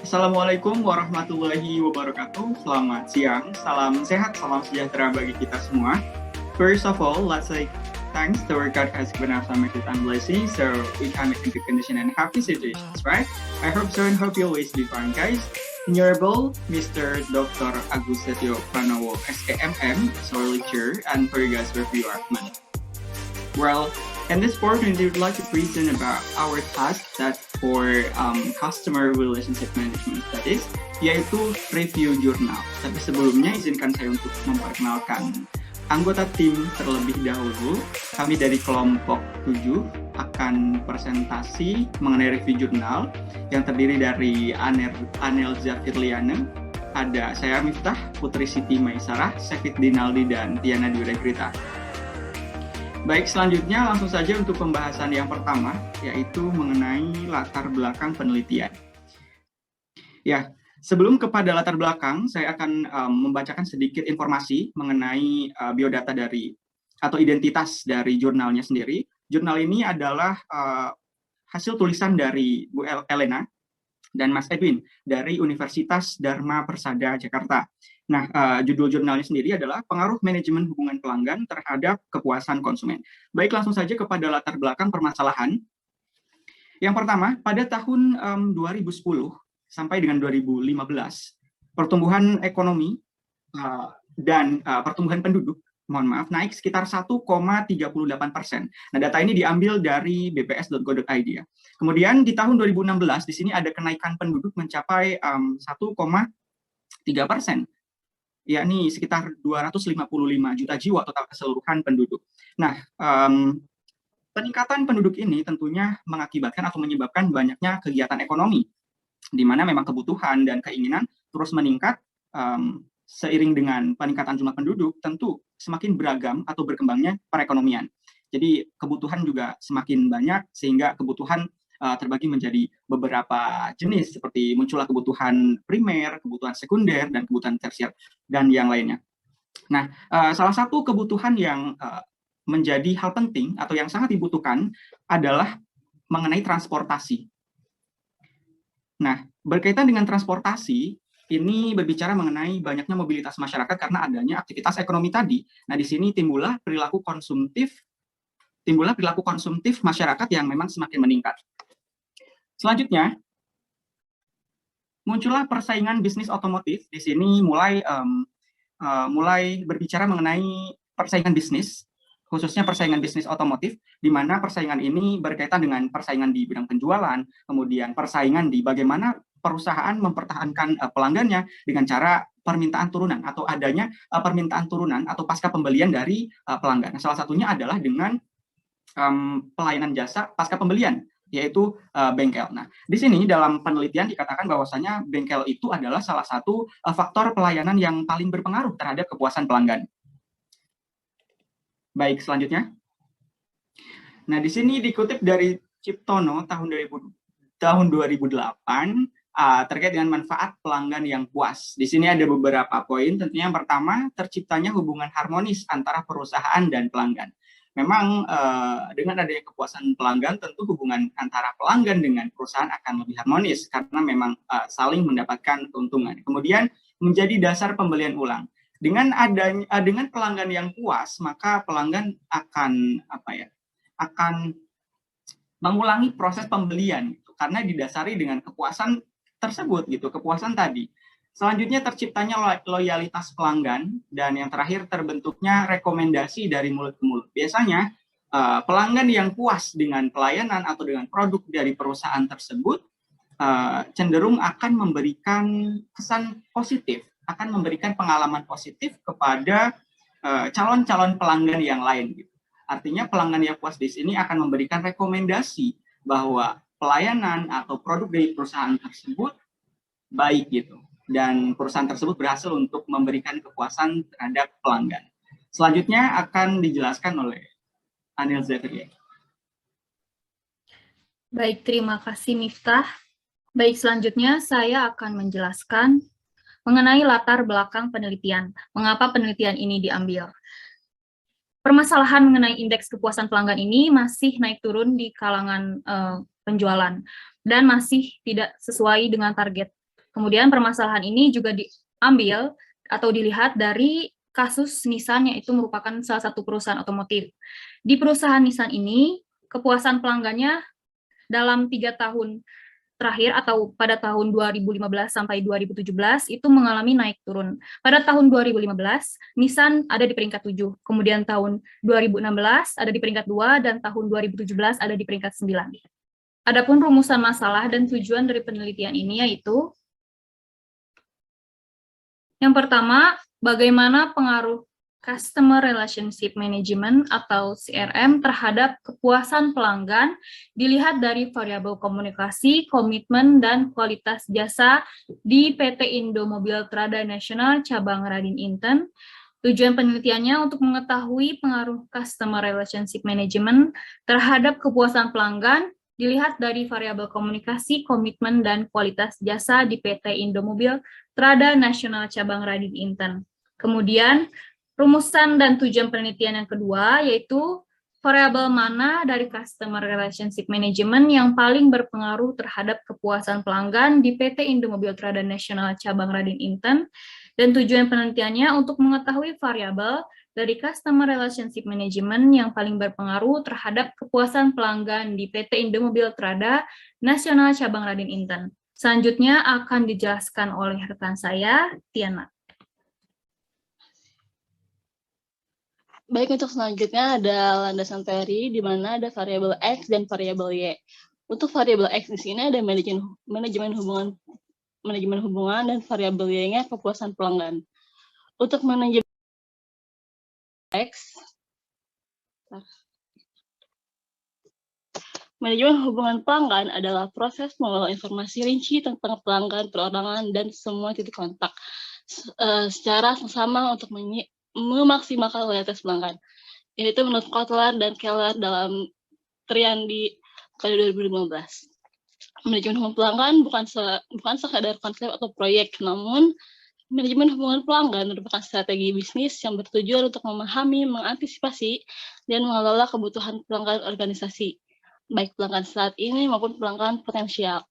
Assalamualaikum warahmatullahi wabarakatuh. Selamat siang, salam sehat, salam sejahtera bagi kita semua. First of all, let's say thanks to our God has given us some good and blessings, so we can make a good condition and happy situations, right? I hope so and hope you always be fine, guys. Honorable Mr. Dr. Agus Setio Pranowo, SKMM, Soil Lecturer, and for you guys, review Rahman. Well, in this portion, we would like to present about our task that for customer relationship management, that is, yaitu review jurnal. Tapi sebelumnya izinkan saya untuk memperkenalkan anggota tim terlebih dahulu. Kami dari kelompok 7 akan presentasi mengenai review jurnal yang terdiri dari Anel Zafirliana, ada saya Miftah, Putri Siti Maisarah, Sefit Dinaldi, dan Tiana Dwiregrita. Baik, selanjutnya langsung saja untuk pembahasan yang pertama, yaitu mengenai latar belakang penelitian. Ya, sebelum kepada latar belakang, saya akan membacakan sedikit informasi mengenai biodata dari atau identitas dari jurnalnya sendiri. Jurnal ini adalah hasil tulisan dari Bu Elena dan Mas Edwin dari Universitas Dharma Persada Jakarta. Nah, judul jurnalnya sendiri adalah Pengaruh Manajemen Hubungan Pelanggan Terhadap Kepuasan Konsumen. Baik, langsung saja kepada latar belakang permasalahan. Yang pertama, pada tahun 2010 sampai dengan 2015, pertumbuhan ekonomi dan pertumbuhan penduduk, naik sekitar 1,38%. Nah, data ini diambil dari bps.go.id ya. Kemudian di tahun 2016, di sini ada kenaikan penduduk mencapai 1,3%. Yakni sekitar 255 juta jiwa total keseluruhan penduduk. Nah, peningkatan penduduk ini tentunya mengakibatkan atau menyebabkan banyaknya kegiatan ekonomi, di mana memang kebutuhan dan keinginan terus meningkat. Seiring dengan peningkatan jumlah penduduk, tentu semakin beragam atau berkembangnya perekonomian. Jadi kebutuhan juga semakin banyak, sehingga kebutuhan terbagi menjadi beberapa jenis, seperti muncullah kebutuhan primer, kebutuhan sekunder, dan kebutuhan tersier, dan yang lainnya. Nah, salah satu kebutuhan yang menjadi hal penting atau yang sangat dibutuhkan adalah mengenai transportasi. Nah, berkaitan dengan transportasi, ini berbicara mengenai banyaknya mobilitas masyarakat karena adanya aktivitas ekonomi tadi. Nah, di sini timbullah perilaku konsumtif masyarakat yang memang semakin meningkat. Selanjutnya, muncullah persaingan bisnis otomotif. Di sini mulai berbicara mengenai persaingan bisnis, khususnya persaingan bisnis otomotif, di mana persaingan ini berkaitan dengan persaingan di bidang penjualan, kemudian persaingan di bagaimana perusahaan mempertahankan pelanggannya dengan cara permintaan turunan atau adanya permintaan turunan atau pasca pembelian dari pelanggan. Nah, salah satunya adalah dengan pelayanan jasa pasca pembelian, yaitu bengkel. Nah, di sini dalam penelitian dikatakan bahwasanya bengkel itu adalah salah satu faktor pelayanan yang paling berpengaruh terhadap kepuasan pelanggan. Baik, selanjutnya. Nah, di sini dikutip dari Ciptono tahun 2008 terkait dengan manfaat pelanggan yang puas. Di sini ada beberapa poin. Tentunya yang pertama, terciptanya hubungan harmonis antara perusahaan dan pelanggan. Memang dengan adanya kepuasan pelanggan, tentu hubungan antara pelanggan dengan perusahaan akan lebih harmonis karena memang saling mendapatkan keuntungan. Kemudian menjadi dasar pembelian ulang. Dengan pelanggan yang puas, maka pelanggan akan mengulangi proses pembelian karena didasari dengan kepuasan tersebut gitu, kepuasan tadi. Selanjutnya terciptanya loyalitas pelanggan, dan yang terakhir terbentuknya rekomendasi dari mulut ke mulut. Biasanya pelanggan yang puas dengan pelayanan atau dengan produk dari perusahaan tersebut cenderung akan memberikan kesan positif, akan memberikan pengalaman positif kepada calon-calon pelanggan yang lain. Gitu. Artinya pelanggan yang puas di sini akan memberikan rekomendasi bahwa pelayanan atau produk dari perusahaan tersebut baik gitu. Dan perusahaan tersebut berhasil untuk memberikan kepuasan terhadap pelanggan. Selanjutnya akan dijelaskan oleh Anil Zafirliana. Baik, terima kasih Miftah. Baik, selanjutnya saya akan menjelaskan mengenai latar belakang penelitian. Mengapa penelitian ini diambil? Permasalahan mengenai indeks kepuasan pelanggan ini masih naik turun di kalangan penjualan dan masih tidak sesuai dengan target Kemudian permasalahan ini juga diambil atau dilihat dari kasus Nissan, yaitu merupakan salah satu perusahaan otomotif. Di perusahaan Nissan ini, kepuasan pelanggannya dalam 3 tahun terakhir atau pada tahun 2015 sampai 2017 itu mengalami naik turun. Pada tahun 2015, Nissan ada di peringkat 7, kemudian tahun 2016 ada di peringkat 2, dan tahun 2017 ada di peringkat 9. Adapun rumusan masalah dan tujuan dari penelitian ini yaitu yang pertama, bagaimana pengaruh Customer Relationship Management atau CRM terhadap kepuasan pelanggan dilihat dari variabel komunikasi, komitmen, dan kualitas jasa di PT Indomobil Trada Nasional Cabang Radin Inten. Tujuan penelitiannya untuk mengetahui pengaruh Customer Relationship Management terhadap kepuasan pelanggan dilihat dari variabel komunikasi, komitmen, dan kualitas jasa di PT Indomobil Trada Nasional Cabang Radin Inten. Kemudian, rumusan dan tujuan penelitian yang kedua yaitu variabel mana dari Customer Relationship Management yang paling berpengaruh terhadap kepuasan pelanggan di PT Indomobil Trada Nasional Cabang Radin Inten, dan tujuan penelitiannya untuk mengetahui variabel dari Customer Relationship Management yang paling berpengaruh terhadap kepuasan pelanggan di PT Indomobil Trada Nasional Cabang Radin Inten. Selanjutnya akan dijelaskan oleh rekan saya, Tiana. Baik, untuk selanjutnya ada landasan teori di mana ada variabel X dan variabel Y. Untuk variabel X di sini ada manajemen hubungan dan variabel Y-nya kepuasan pelanggan. Untuk manajemen X, manajemen hubungan pelanggan adalah proses mengolah informasi rinci tentang pelanggan, perorangan, dan semua titik kontak secara sama untuk memaksimalkan loyalitas pelanggan, yaitu menurut Kotler dan Keller dalam Triandi pada 2015. Manajemen hubungan pelanggan bukan sekadar konsep atau proyek, namun manajemen hubungan pelanggan merupakan strategi bisnis yang bertujuan untuk memahami, mengantisipasi, dan mengelola kebutuhan pelanggan organisasi, baik pelanggan saat ini maupun pelanggan potensial.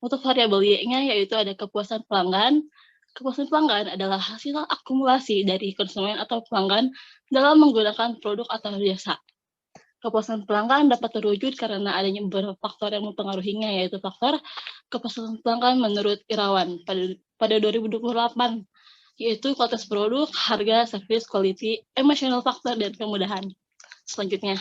Untuk variabel Y-nya yaitu ada kepuasan pelanggan. Kepuasan pelanggan adalah hasil akumulasi dari konsumen atau pelanggan dalam menggunakan produk atau jasa. Kepuasan pelanggan dapat terwujud karena adanya beberapa faktor yang mempengaruhinya, yaitu faktor kepuasan pelanggan menurut Irawan pada 2028, yaitu kualitas produk, harga, service, quality, emotional factor, dan kemudahan. Selanjutnya.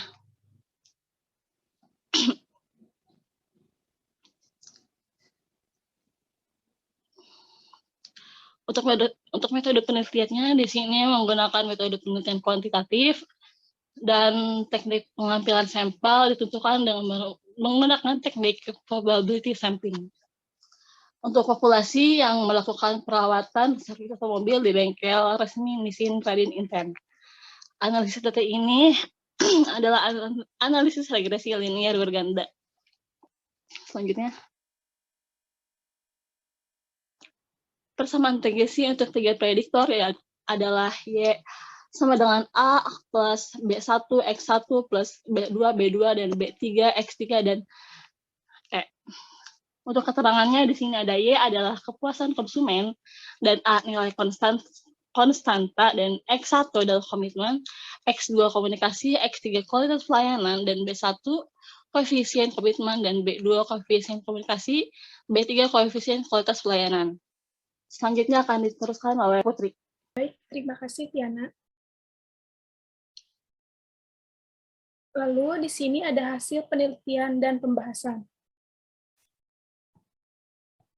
Untuk metode penelitiannya di sini menggunakan metode penelitian kuantitatif dan teknik pengambilan sampel ditentukan dengan menggunakan teknik probability sampling. Untuk populasi yang melakukan perawatan servis otomobil di bengkel resmi Nissin Radin Inten. Analisis data ini adalah analisis regresi linear berganda. Selanjutnya. Persamaan regresi untuk 3 prediktor ya adalah Y sama dengan A plus B1, X1 plus B2, B2, dan B3, X3, dan E. Untuk keterangannya di sini ada Y adalah kepuasan konsumen, dan A nilai konstanta, dan X1 adalah komitmen, X2 komunikasi, X3 kualitas pelayanan, dan B1 koefisien komitmen, dan B2 koefisien komunikasi, B3 koefisien kualitas pelayanan. Selanjutnya akan diteruskan oleh Putri. Baik, terima kasih Tiana. Lalu di sini ada hasil penelitian dan pembahasan.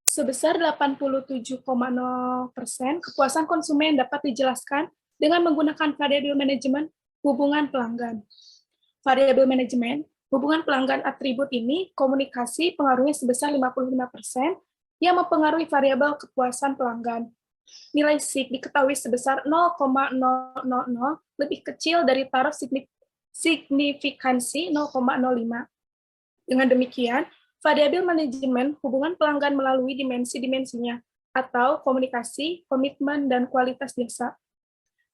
Sebesar 87,0% kepuasan konsumen dapat dijelaskan dengan menggunakan variabel manajemen hubungan pelanggan. Variabel manajemen hubungan pelanggan atribut ini komunikasi pengaruhnya sebesar 55%, yang mempengaruhi variabel kepuasan pelanggan. Nilai SIG diketahui sebesar 0,000 lebih kecil dari taraf signifikansi 0,05. Dengan demikian, variabel manajemen hubungan pelanggan melalui dimensi-dimensinya atau komunikasi, komitmen, dan kualitas jasa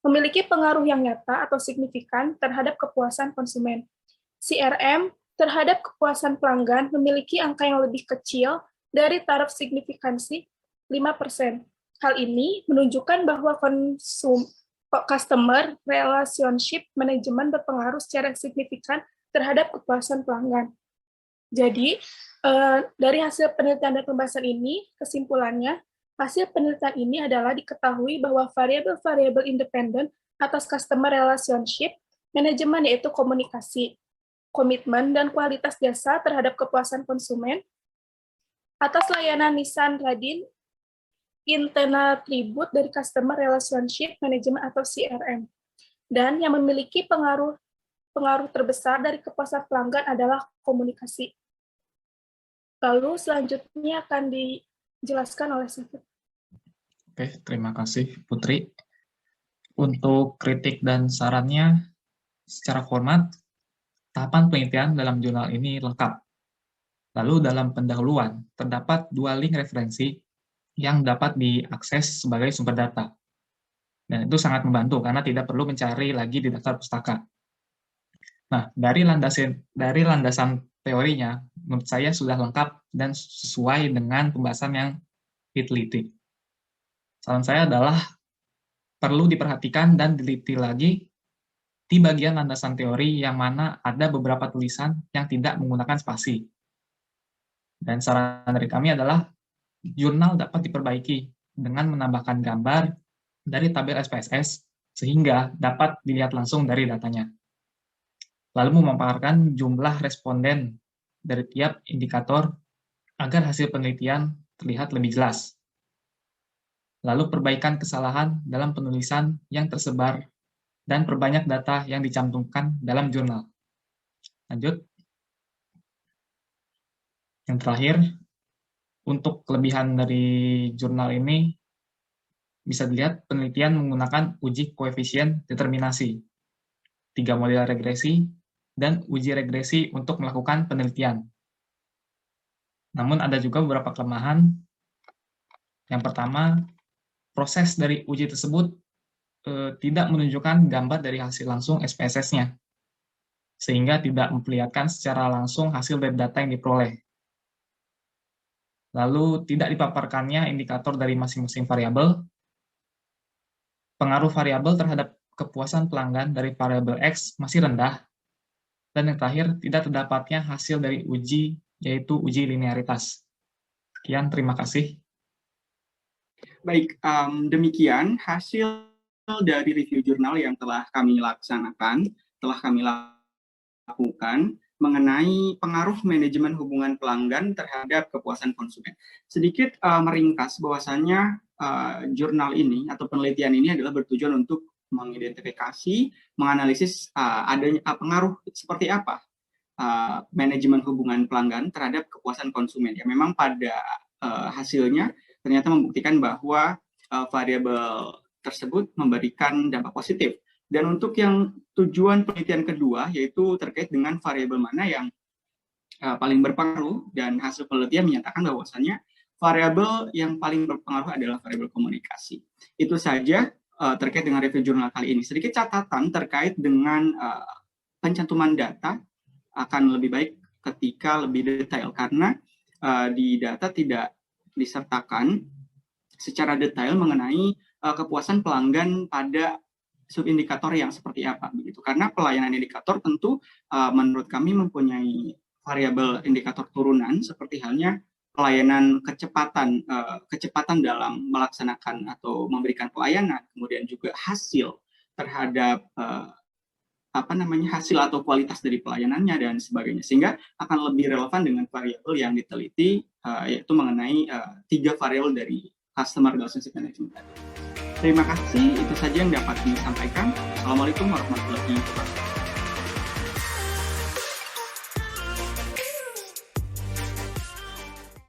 memiliki pengaruh yang nyata atau signifikan terhadap kepuasan konsumen. CRM terhadap kepuasan pelanggan memiliki angka yang lebih kecil dari taraf signifikansi 5%. Hal ini menunjukkan bahwa customer relationship management berpengaruh secara signifikan terhadap kepuasan pelanggan. Jadi, dari hasil penelitian dan pembahasan ini, kesimpulannya, hasil penelitian ini adalah diketahui bahwa variabel-variabel independen atas customer relationship management yaitu komunikasi, komitmen, dan kualitas jasa terhadap kepuasan konsumen atas layanan Nissan Radin internal tribute dari Customer Relationship Management atau CRM. Dan yang memiliki pengaruh terbesar dari kepuasan pelanggan adalah komunikasi. Lalu selanjutnya akan dijelaskan oleh Safit. Oke, terima kasih Putri. Untuk kritik dan sarannya, secara format, tahapan penelitian dalam jurnal ini lengkap. Lalu dalam pendahuluan, terdapat 2 link referensi yang dapat diakses sebagai sumber data. Dan itu sangat membantu karena tidak perlu mencari lagi di daftar pustaka. Nah, dari landasan teorinya, menurut saya sudah lengkap dan sesuai dengan pembahasan yang diteliti. Saran saya adalah perlu diperhatikan dan diliti lagi di bagian landasan teori yang mana ada beberapa tulisan yang tidak menggunakan spasi. Dan saran dari kami adalah jurnal dapat diperbaiki dengan menambahkan gambar dari tabel SPSS sehingga dapat dilihat langsung dari datanya. Lalu memaparkan jumlah responden dari tiap indikator agar hasil penelitian terlihat lebih jelas. Lalu perbaikan kesalahan dalam penulisan yang tersebar dan perbanyak data yang dicantumkan dalam jurnal. Lanjut. Yang terakhir, untuk kelebihan dari jurnal ini, bisa dilihat penelitian menggunakan uji koefisien determinasi, 3 model regresi, dan uji regresi untuk melakukan penelitian. Namun ada juga beberapa kelemahan. Yang pertama, proses dari uji tersebut tidak menunjukkan gambar dari hasil langsung SPSS-nya, sehingga tidak memperlihatkan secara langsung hasil dari data yang diperoleh. Lalu tidak dipaparkannya indikator dari masing-masing variabel, pengaruh variabel terhadap kepuasan pelanggan dari variabel X masih rendah, dan yang terakhir tidak terdapatnya hasil dari uji, yaitu uji linearitas. Sekian, terima kasih. Baik, demikian hasil dari review jurnal yang telah kami laksanakan, telah kami lakukan mengenai pengaruh manajemen hubungan pelanggan terhadap kepuasan konsumen. Sedikit meringkas bahwasannya jurnal ini atau penelitian ini adalah bertujuan untuk mengidentifikasi, menganalisis adanya pengaruh seperti apa manajemen hubungan pelanggan terhadap kepuasan konsumen. Ya, memang pada hasilnya ternyata membuktikan bahwa variabel tersebut memberikan dampak positif. Dan untuk yang tujuan penelitian kedua, yaitu terkait dengan variabel mana yang paling berpengaruh, dan hasil penelitian menyatakan bahwasannya variabel yang paling berpengaruh adalah variabel komunikasi. Itu saja terkait dengan review jurnal kali ini. Sedikit catatan terkait dengan pencantuman data akan lebih baik ketika lebih detail, karena di data tidak disertakan secara detail mengenai kepuasan pelanggan pada subindikator yang seperti apa begitu, karena pelayanan indikator tentu menurut kami mempunyai variabel indikator turunan seperti halnya pelayanan kecepatan dalam melaksanakan atau memberikan pelayanan, kemudian juga hasil terhadap hasil atau kualitas dari pelayanannya dan sebagainya, sehingga akan lebih relevan dengan variabel yang diteliti, yaitu mengenai 3 variabel dari customer relationship management tadi. Terima kasih, itu saja yang dapat kami sampaikan. Assalamualaikum warahmatullahi wabarakatuh.